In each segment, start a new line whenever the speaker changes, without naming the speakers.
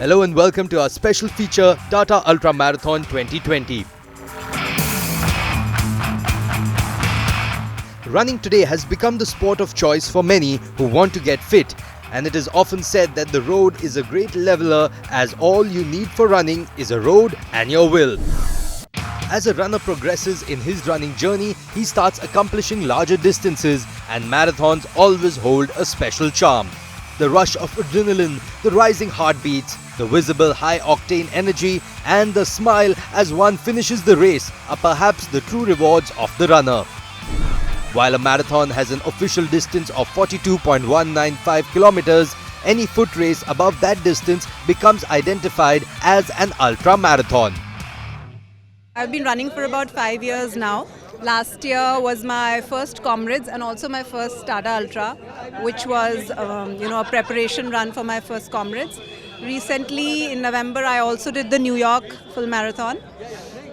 Hello and welcome to our special feature Tata Ultra Marathon 2020. Running today has become the sport of choice for many who want to get fit, and it is often said that the road is a great leveler as all you need for running is a road and your will. As a runner progresses in his running journey, he starts accomplishing larger distances, and marathons always hold a special charm. The rush of adrenaline, the rising heartbeats, the visible high-octane energy and the smile as one finishes the race are perhaps the true rewards of the runner. While a marathon has an official distance of 42.195 kilometers, any foot race above that distance becomes identified as an ultra marathon.
I've been running for about 5 years now. Last year was my first Comrades and also my first Tata Ultra, which was a preparation run for my first Comrades. Recently in November I also did the New York full marathon.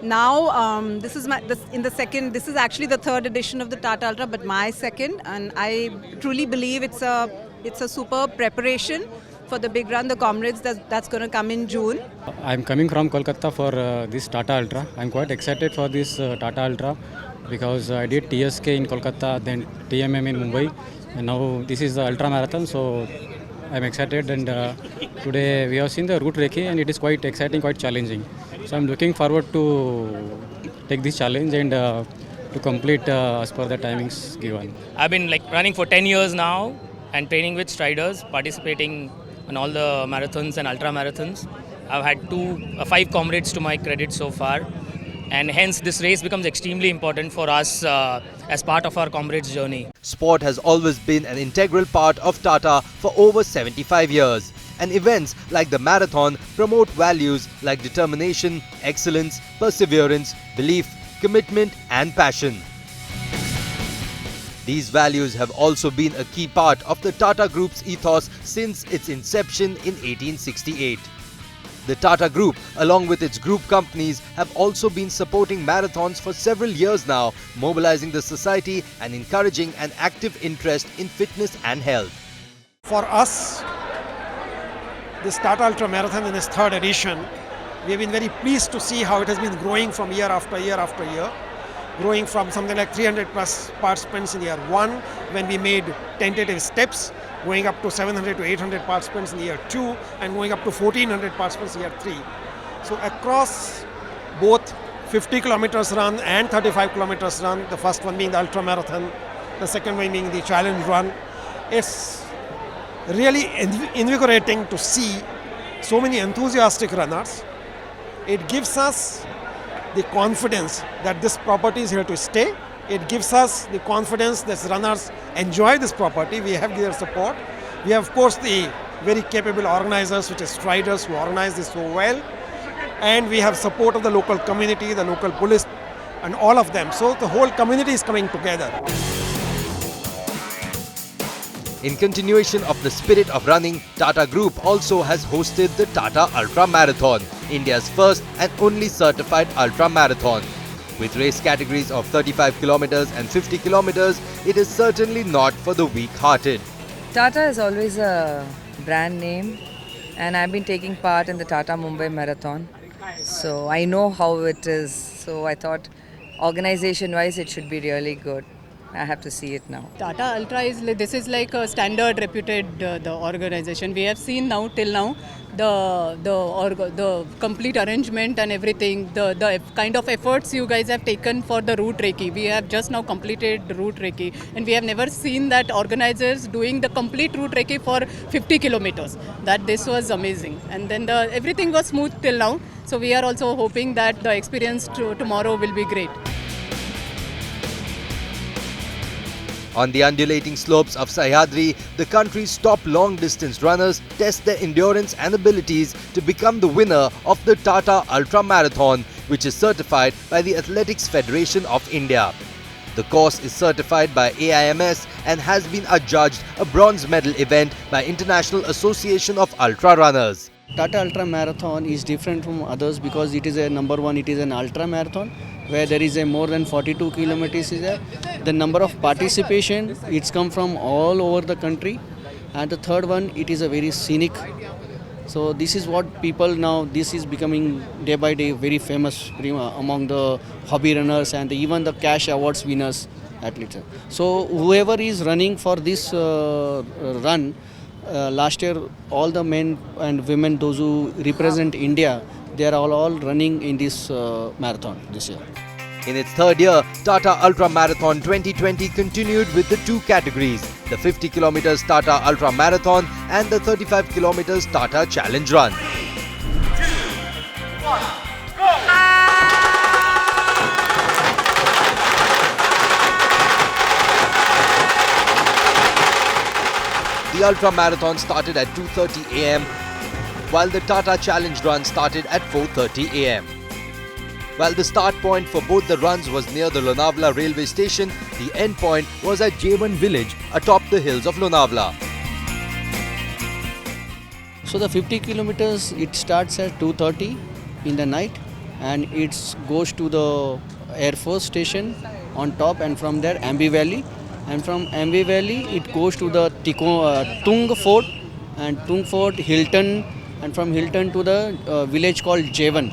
Now this is actually the third edition of the Tata Ultra, but my second, and I truly believe it's a superb preparation for the big run, the Comrades, that's going to come in June.
I'm coming from Kolkata for this Tata Ultra. I'm quite excited for this Tata Ultra because I did TSK in Kolkata, then TMM in Mumbai, and now this is the Ultra Marathon, so I'm excited. And today we have seen the route recce and it is quite exciting, quite challenging. So I'm looking forward to take this challenge and to complete as per the timings given.
I've been running for 10 years now and training with Striders, participating in all the marathons and ultra marathons. I've had 5 Comrades to my credit so far, and hence this race becomes extremely important for us as part of our Comrades journey.
Sport has always been an integral part of Tata for over 75 years, and events like the marathon promote values like determination, excellence, perseverance, belief, commitment and passion. These values have also been a key part of the Tata Group's ethos since its inception in 1868. The Tata Group, along with its group companies, have also been supporting marathons for several years now, mobilizing the society and encouraging an active interest in fitness and health.
For us, this Tata Ultra Marathon in its third edition, we have been very pleased to see how it has been growing from year after year after year. Growing from something like 300 plus participants in year 1 when we made tentative steps, going up to 700 to 800 participants in year 2 and going up to 1400 participants in year 3. So across both 50 kilometers run and 35 kilometers run, the first one being the ultra marathon, the second one being the challenge run, it's really invigorating to see so many enthusiastic runners. It gives us the confidence that this property is here to stay. It gives us the confidence that runners enjoy this property. We have their support. We have, of course, the very capable organizers, which is Striders, who organize this so well. And we have support of the local community, the local police, and all of them. So the whole community is coming together.
In continuation of the spirit of running, Tata Group also has hosted the Tata Ultra Marathon, India's first and only certified ultra marathon. With race categories of 35 kilometers and 50 kilometers, it is certainly not for the weak-hearted.
Tata is always a brand name, and I've been taking part in the Tata Mumbai Marathon. So I know how it is. So I thought organization-wise it should be really good. I have to see it now.
Tata Ultra is like a standard reputed the organization. We have seen now till now the complete arrangement and everything, the kind of efforts you guys have taken for the route recce. We have just now completed the route recce, and we have never seen that organizers doing the complete route recce for 50 kilometers. That this was amazing, and then everything was smooth till now. So we are also hoping that the experience tomorrow will be great.
On the undulating slopes of Sahyadri, the country's top long-distance runners test their endurance and abilities to become the winner of the Tata Ultra Marathon, which is certified by the Athletics Federation of India. The course is certified by AIMS and has been adjudged a bronze medal event by International Association of Ultra Runners.
Tata Ultra Marathon is different from others because it is a number one, it is an ultra marathon where there is a more than 42 kilometers is there. The number of participation, it's come from all over the country. And the third one, it is a very scenic. So this is what people now, this is becoming day by day very famous among the hobby runners and even the cash awards winners athletes. So whoever is running for this run, last year all the men and women, those who represent India, they are all running in this marathon this year.
In its third year, Tata Ultra Marathon 2020 continued with the two categories, the 50 km Tata Ultra Marathon and the 35 km Tata Challenge Run.
2, 1, go!
The Ultra Marathon started at 2:30 am, while the Tata Challenge Run started at 4:30 am. While the start point for both the runs was near the Lonavala railway station, the end point was at J1 village atop the hills of Lonavala.
So the 50 kilometers, it starts at 2:30 in the night and it goes to the Air Force station on top, and from there Ambi Valley, and from Ambi Valley it goes to the Tung Fort, and Tung Fort, Hilton, and from Hilton to the village called J1.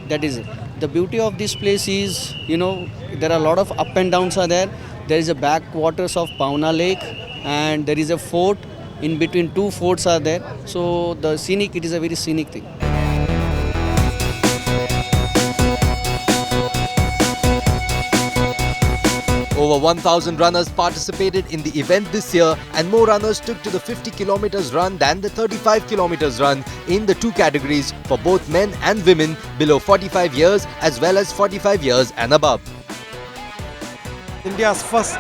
That is it. The beauty of this place is, there are a lot of up and downs are there. There is a backwaters of Pauna Lake and there is a fort. In between two forts are there. So the scenic, it is a very scenic thing.
Over 1,000 runners participated in the event this year, and more runners took to the 50 km run than the 35 km run in the two categories for both men and women below 45 years as well as 45 years and above.
India's first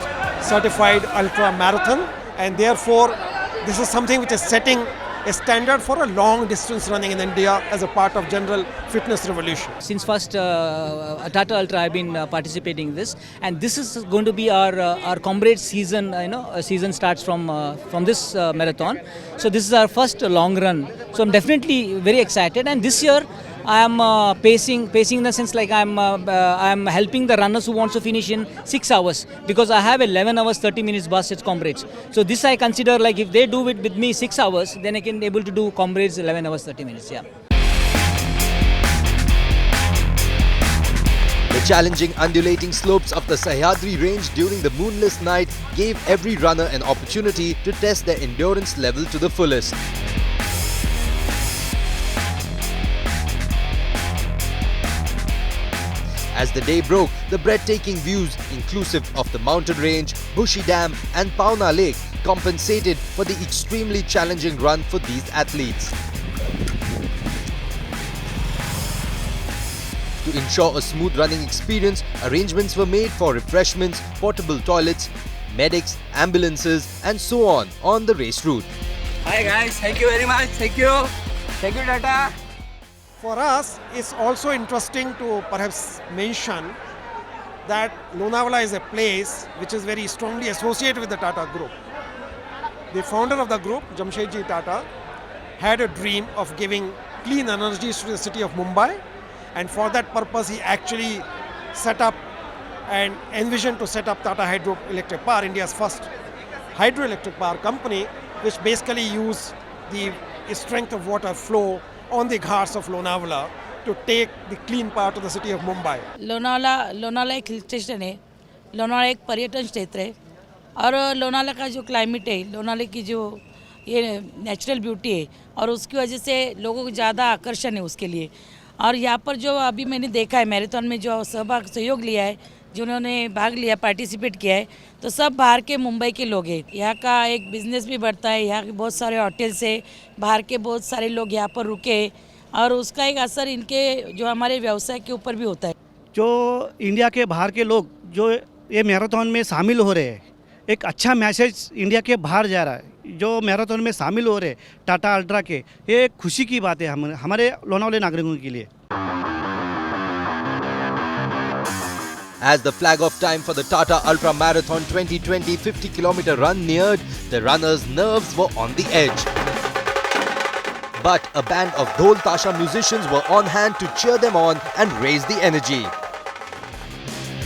certified ultra marathon, and therefore this is something which is setting a standard for a long distance running in India as a part of general fitness revolution.
Since first Tata Ultra I've been participating in this, and this is going to be our comrade season. Season starts from this marathon. So this is our first long run. So I'm definitely very excited, and this year I am pacing in the sense like I'm helping the runners who wants to finish in 6 hours, because I have 11 hours 30 minutes bus at comrades. So this I consider like if they do it with me 6 hours, then I can able to do comrades 11 hours 30 minutes. Yeah.
The challenging undulating slopes of the Sahyadri range during the moonless night gave every runner an opportunity to test their endurance level to the fullest. As the day broke, the breathtaking views, inclusive of the mountain range, Bushi Dam and Pauna Lake, compensated for the extremely challenging run for these athletes. To ensure a smooth running experience, arrangements were made for refreshments, portable toilets, medics, ambulances and so on the race route.
Hi guys, thank you very much. Thank you. Thank you, Tata.
For us, it's also interesting to perhaps mention that Lonavala is a place which is very strongly associated with the Tata Group. The founder of the group, Jamshedji Tata, had a dream of giving clean energies to the city of Mumbai, and for that purpose he actually set up and envisioned to set up Tata Hydroelectric Power, India's first hydroelectric power company, which basically use the strength of water flow on the ghats of Lonavala to take the clean power to the city of Mumbai.
Lonavala एक hill station है, लोनावाला एक पर्यटन क्षेत्र है, और लोनावाला का जो climate है, लोनावाला की जो ये नेचुरल ब्यूटी है, और उसकी वजह से लोगों को ज़्यादा आकर्षण है उसके लिए. और यहाँ पर जो अभी मैंने देखा है मैराथन में जो सहयोग लिया है, जिन्होंने भाग लिया, पार्टिसिपेट किया है, तो सब बाहर के मुंबई के लोग हैं. यहाँ का एक बिज़नेस भी बढ़ता है, यहाँ के बहुत सारे होटल्स है, बाहर के बहुत सारे लोग यहाँ पर रुके, और उसका एक असर इनके जो हमारे व्यवसाय के ऊपर भी होता है.
जो इंडिया के बाहर के लोग जो ये मैराथन में शामिल हो रहे हैं,
एक अच्छा मैसेज इंडिया के बाहर जा रहा है। जो मैराथन में शामिल हो रहे टाटा अल्ट्रा के, ये एक खुशी की बात है हमारे लोनावले नागरिकों के लिए।
As the flag-off time for the Tata Ultra Marathon 2020 50-kilometer run neared, the runners' nerves were on the edge. But a band of Dhol Tasha musicians were on hand to cheer them on and raise the energy.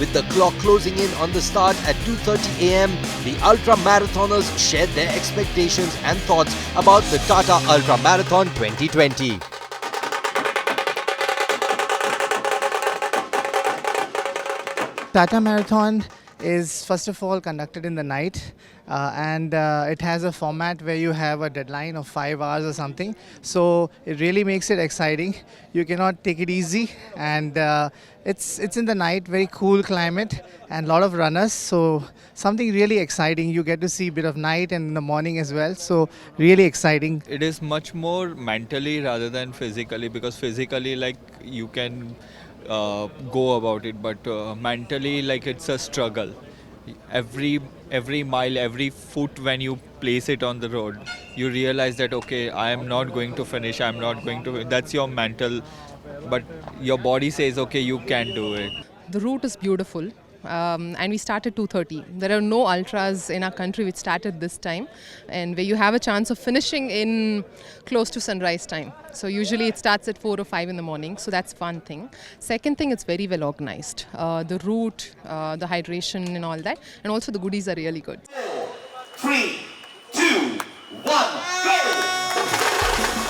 With the clock closing in on the start at 2:30 a.m., the Ultra Marathoners shared their expectations and thoughts about the Tata Ultra Marathon 2020.
Tata Marathon is first of all conducted in the night and it has a format where you have a deadline of 5 hours or something, so it really makes it exciting. You cannot take it easy, and it's in the night, very cool climate and a lot of runners, so something really exciting. You get to see a bit of night and in the morning as well, so really exciting.
It is much more mentally rather than physically, because physically like you can go about it, but mentally like it's a struggle. Every mile, every foot when you place it on the road, you realize that okay, I am not going to finish, I am not going to, that's your mental, but your body says okay, you can do it.
The route is beautiful. And we start at 2:30. There are no ultras in our country which start at this time, and where you have a chance of finishing in close to sunrise time. So usually it starts at 4 or 5 in the morning, so that's one thing. Second thing, it's very well organized. The route, the hydration and all that, and also the goodies are really good.
3, 2, 1, go!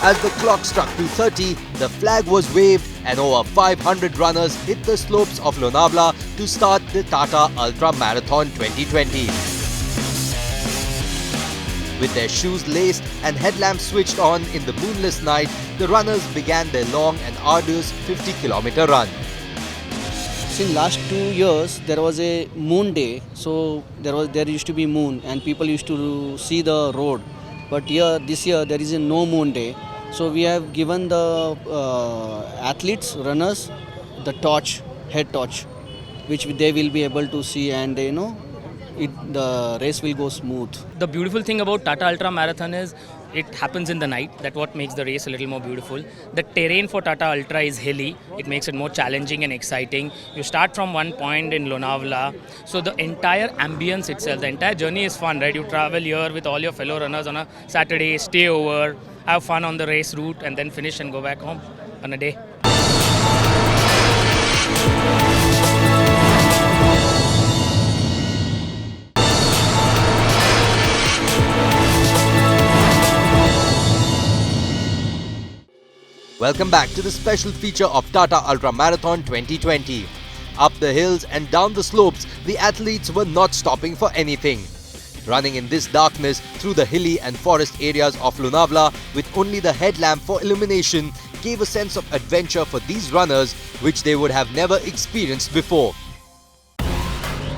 As the clock struck 2:30, the flag was waved and over 500 runners hit the slopes of Lonavala to start the Tata Ultra Marathon 2020. With their shoes laced and headlamps switched on in the moonless night, the runners began their long and arduous 50-kilometer run.
Since last 2 years there was a moon day, so there used to be moon and people used to see the road. But this year there is a no moon day, so we have given the athletes, runners, the torch, head torch, which they will be able to see, and the race will go smooth.
The beautiful thing about Tata Ultra Marathon is it happens in the night. That's what makes the race a little more beautiful. The terrain for Tata Ultra is hilly. It makes it more challenging and exciting. You start from one point in Lonavala. So the entire ambience itself, the entire journey is fun, right? You travel here with all your fellow runners on a Saturday, stay over, have fun on the race route, and then finish and go back home on a day.
Welcome back to the special feature of Tata Ultra Marathon 2020. Up the hills and down the slopes, the athletes were not stopping for anything. Running in this darkness through the hilly and forest areas of Lonavala with only the headlamp for illumination gave a sense of adventure for these runners which they would have never experienced before.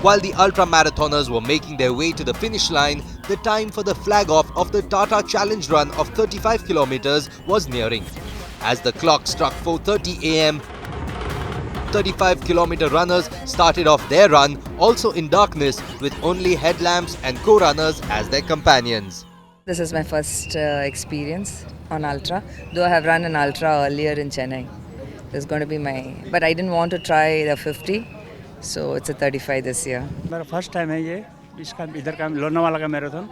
While the ultra marathoners were making their way to the finish line, the time for the flag-off of the Tata Challenge Run of 35 kilometers was nearing. As the clock struck 4:30 a.m., 35-kilometer runners started off their run also in darkness with only headlamps and co-runners as their companions.
This is my first experience on Ultra, though I have run an Ultra earlier in Chennai. This is going to be but I didn't want to try the 50, so it's a 35 this year.
मेरा first time है ये इसका इधर का लोनावाला का marathon,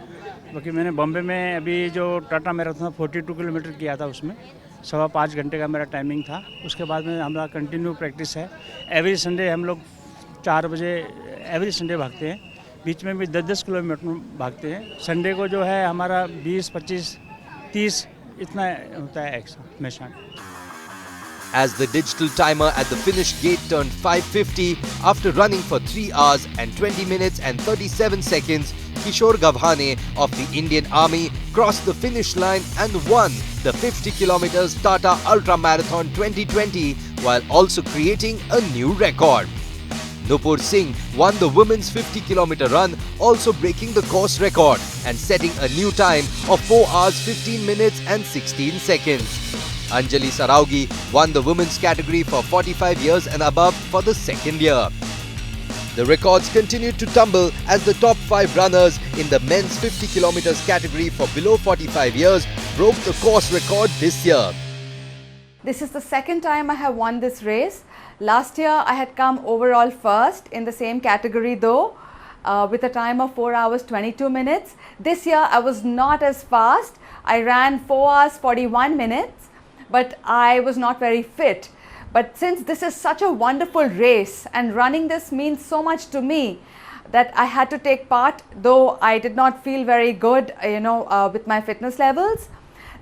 क्योंकि मैंने बॉम्बे में अभी जो टाटा मैराथन 42 किलोमीटर किया था, उसमें 5.25 घंटे का मेरा टाइमिंग था। उसके बाद में हमारा कंटिन्यू प्रैक्टिस है। एवरी संडे हम लोग 4 बजे एवरी संडे भागते हैं, बीच में भी 10-10 किलोमीटर भागते हैं। संडे को जो है हमारा 20, 25, 30 इतना होता है हमेशा।
As the digital timer at the finish gate turned 5:50, after running for 3 hours and 20 minutes and 37 seconds, Kishore Gavhane of the Indian Army crossed the finish line and won the 50 kilometers Tata Ultra Marathon 2020 while also creating a new record. Nupur Singh won the women's 50-kilometer run, also breaking the course record and setting a new time of 4 hours 15 minutes and 16 seconds. Anjali Saraugi won the women's category for 45 years and above for the second year. The records continued to tumble as the top 5 runners in the men's 50 kilometers category for below 45 years broke the course record this year.
This is the second time I have won this race. Last year I had come overall first in the same category though, with a time of 4 hours 22 minutes. This year I was not as fast. I ran 4 hours 41 minutes, but I was not very fit. But since this is such a wonderful race and running this means so much to me, that I had to take part, though I did not feel very good, with my fitness levels.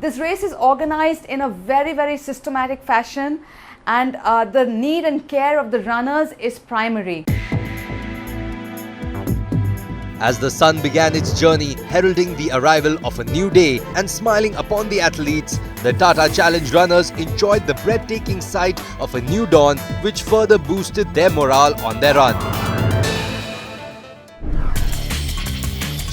This race is organized in a very, very systematic fashion, and the need and care of the runners is primary.
As the sun began its journey, heralding the arrival of a new day and smiling upon the athletes, the Tata Challenge runners enjoyed the breathtaking sight of a new dawn, which further boosted their morale on their run.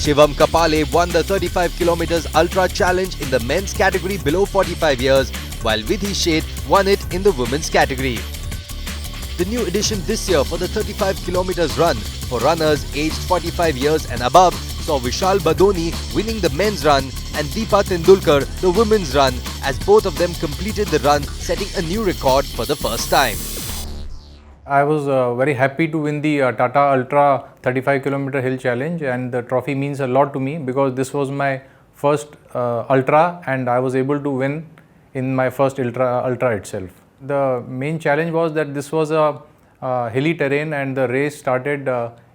Shivam Kapale won the 35 kilometers Ultra Challenge in the men's category below 45 years, while Vidhi Sheth won it in the women's category. The new addition this year for the 35 kilometers run for runners aged 45 years and above saw Vishal Badoni winning the men's run and Deepa Tendulkar the women's run, as both of them completed the run, setting a new record for the first time.
I was very happy to win the Tata Ultra 35 km Hill Challenge, and the trophy means a lot to me because this was my first Ultra and I was able to win in my first Ultra itself. The main challenge was that this was a hilly terrain and the race started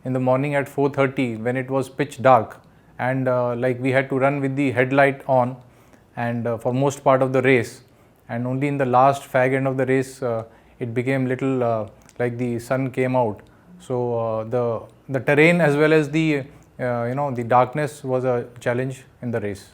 in the morning at 4:30 when it was pitch dark, and we had to run with the headlight on and for most part of the race, and only in the last fag end of the race it became little like the sun came out. So the terrain as well as the the darkness was a challenge in the race.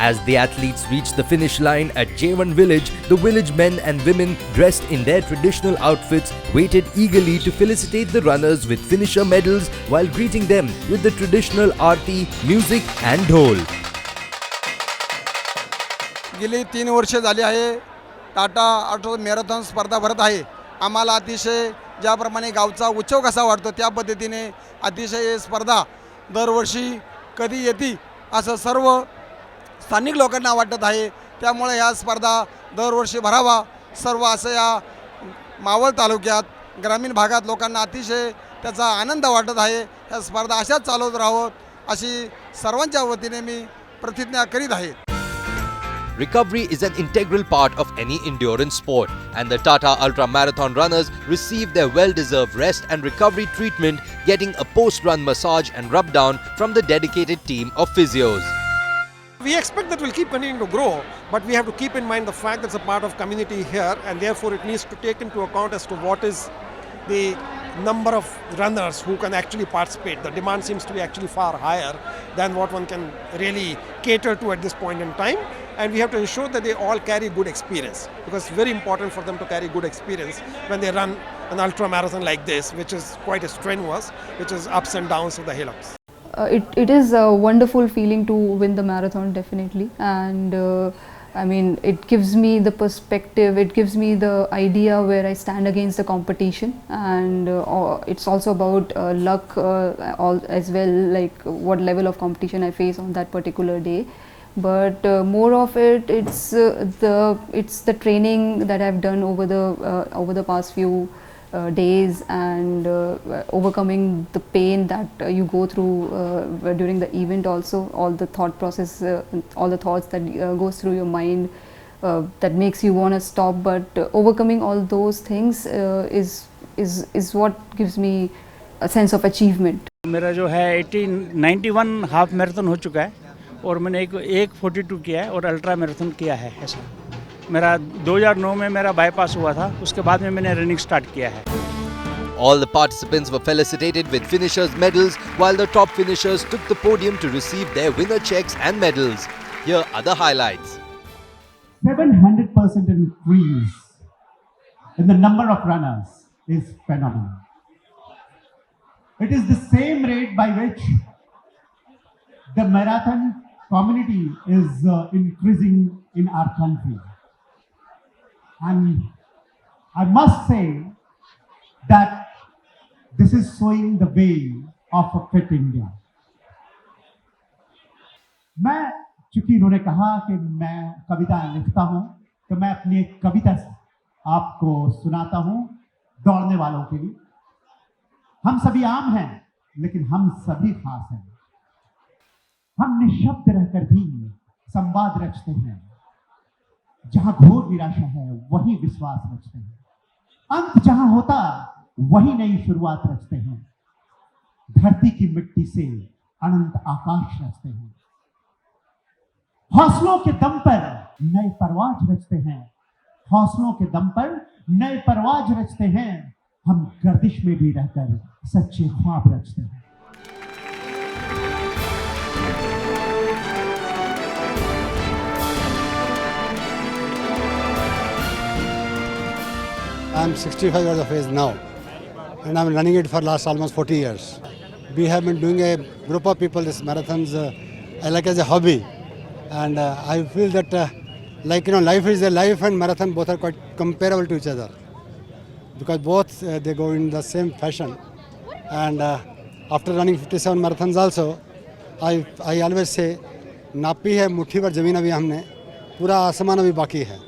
As the athletes reached the finish line at J1 Village, the village men and women dressed in their traditional outfits waited eagerly to felicitate the runners with finisher medals while greeting them with the traditional aarti, music and dhol.
गेली 3 वर्षे झाली आहे Tata ultra marathon स्पर्धा भरत आहे. आम्हाला अतिशय ज्याप्रमाणे गावचा उत्सव कसा वाटतो त्या पद्धतीने अतिशय स्पर्धा दरवर्षी कधी येते असं सर्व स्थानिक लोकांना वाटत आहे. त्यामुळे ह्या स्पर्धा दरवर्षी भरावा सर्व असं या मावळ तालुक्यात ग्रामीण भागात लोकांना अतिशय त्याचा आनंद वाटत आहे. ह्या स्पर्धा अशाच चालवत राहावत अशी सर्वांच्या वतीने मी प्रतिज्ञा करीत आहे.
Recovery is an integral part of any endurance sport, and the Tata Ultra Marathon runners received their well-deserved rest and recovery treatment, getting a post-run massage and rub-down from the dedicated team of physios.
We expect that we'll keep continuing to grow, but we have to keep in mind the fact that it's a part of community here, and therefore it needs to take into account as to what is the number of runners who can actually participate. The demand seems to be actually far higher than what one can really cater to at this point in time, and we have to ensure that they all carry good experience, because it's very important for them to carry good experience when they run an ultra marathon like this, which is quite strenuous, which is ups and downs of the hillocks.
It is a wonderful feeling to win the marathon, definitely, and I mean, it gives me the perspective, it gives me the idea where I stand against the competition, and it's also about luck as well, like what level of competition I face on that particular day. But more of it's the training that I've done over the past few days, and overcoming the pain that you go through during the event. Also, all the thought process, all the thoughts that goes through your mind that makes you want to stop, but overcoming all those things is what gives me a sense of achievement.
मेरा जो है 91 half marathon हो चुका है और मैंने एक 42 किया है और अल्ट्रा मैराथन किया है. ऐसा मेरा 2009 में मेरा बाईपास हुआ था, उसके बाद में मैंने रनिंग स्टार्ट किया है.
All the participants were felicitated with finishers' medals, while the top finishers took the podium to receive their winner checks and medals. Here are the highlights.
700% increase in the number of runners is phenomenal. It is the same rate by which the marathon community is increasing in our country. And I must say that This is showing the way of a fit India. मैं चूंकि इन्होंने कहा कि मैं कविता लिखता हूं, तो मैं अपनी एक कविता आपको सुनाता हूं दौड़ने वालों के लिए। हम सभी आम हैं, लेकिन हम सभी खास हैं। हम निशब्द रहकर भी संवाद रचते हैं। जहां घोर निराशा है, वही विश्वास रचते हैं। अंत जहां होता, वही नई शुरुआत रचते हैं। धरती की मिट्टी से अनंत आकाश रचते हैं। हौसलों के दम पर नए परवाज रचते हैं। हौसलों के दम पर नए परवाज रचते हैं। हम गर्दिश में भी रहकर सच्चे ख्वाब रचते हैं।
I'm 65 years of age now, and I'm running it for last almost 40 years. We have been doing a group of people this marathons. I like as a hobby, and I feel that life is a life and marathon both are quite comparable to each other, because both they go in the same fashion. And after running 57 marathons also, I always say नापी है मुट्ठी भर जमीन अभी हमने, पूरा आसमान अभी बाकी है।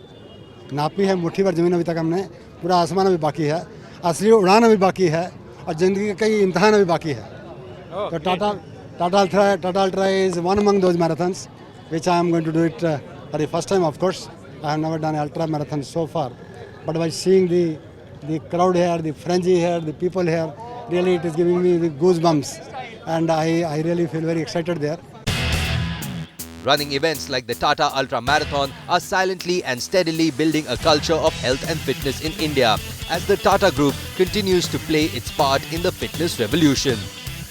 नापी है मुट्ठी भर जमीन अभी तक हमने, पूरा आसमान अभी बाकी है। असली उड़ान अभी बाकी है, और ज़िंदगी के कई इम्तहान अभी बाकी है। तो Tata Ultra is one among those marathons, which I am going to do it for the first time. Of course, I have never done ultra marathon so far, but by seeing the crowd here, the frenzy here, the people here, really it is giving me the goosebumps, and I really feel very excited there.
Running events like the Tata Ultra Marathon are silently and steadily building a culture of health and fitness in India, as the Tata Group continues to play its part in the fitness revolution.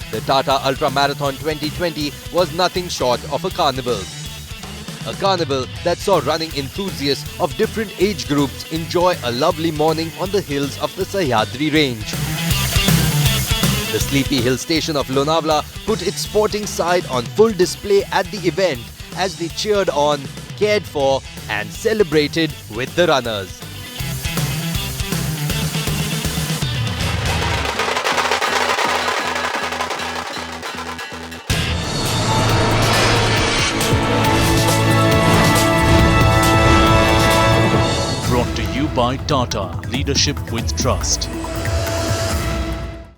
The Tata Ultra Marathon 2020 was nothing short of a carnival. A carnival that saw running enthusiasts of different age groups enjoy a lovely morning on the hills of the Sahyadri range. The sleepy hill station of Lonavala put its sporting side on full display at the event, as they cheered on, cared for and celebrated with the runners.
Brought to you by Tata, leadership with trust.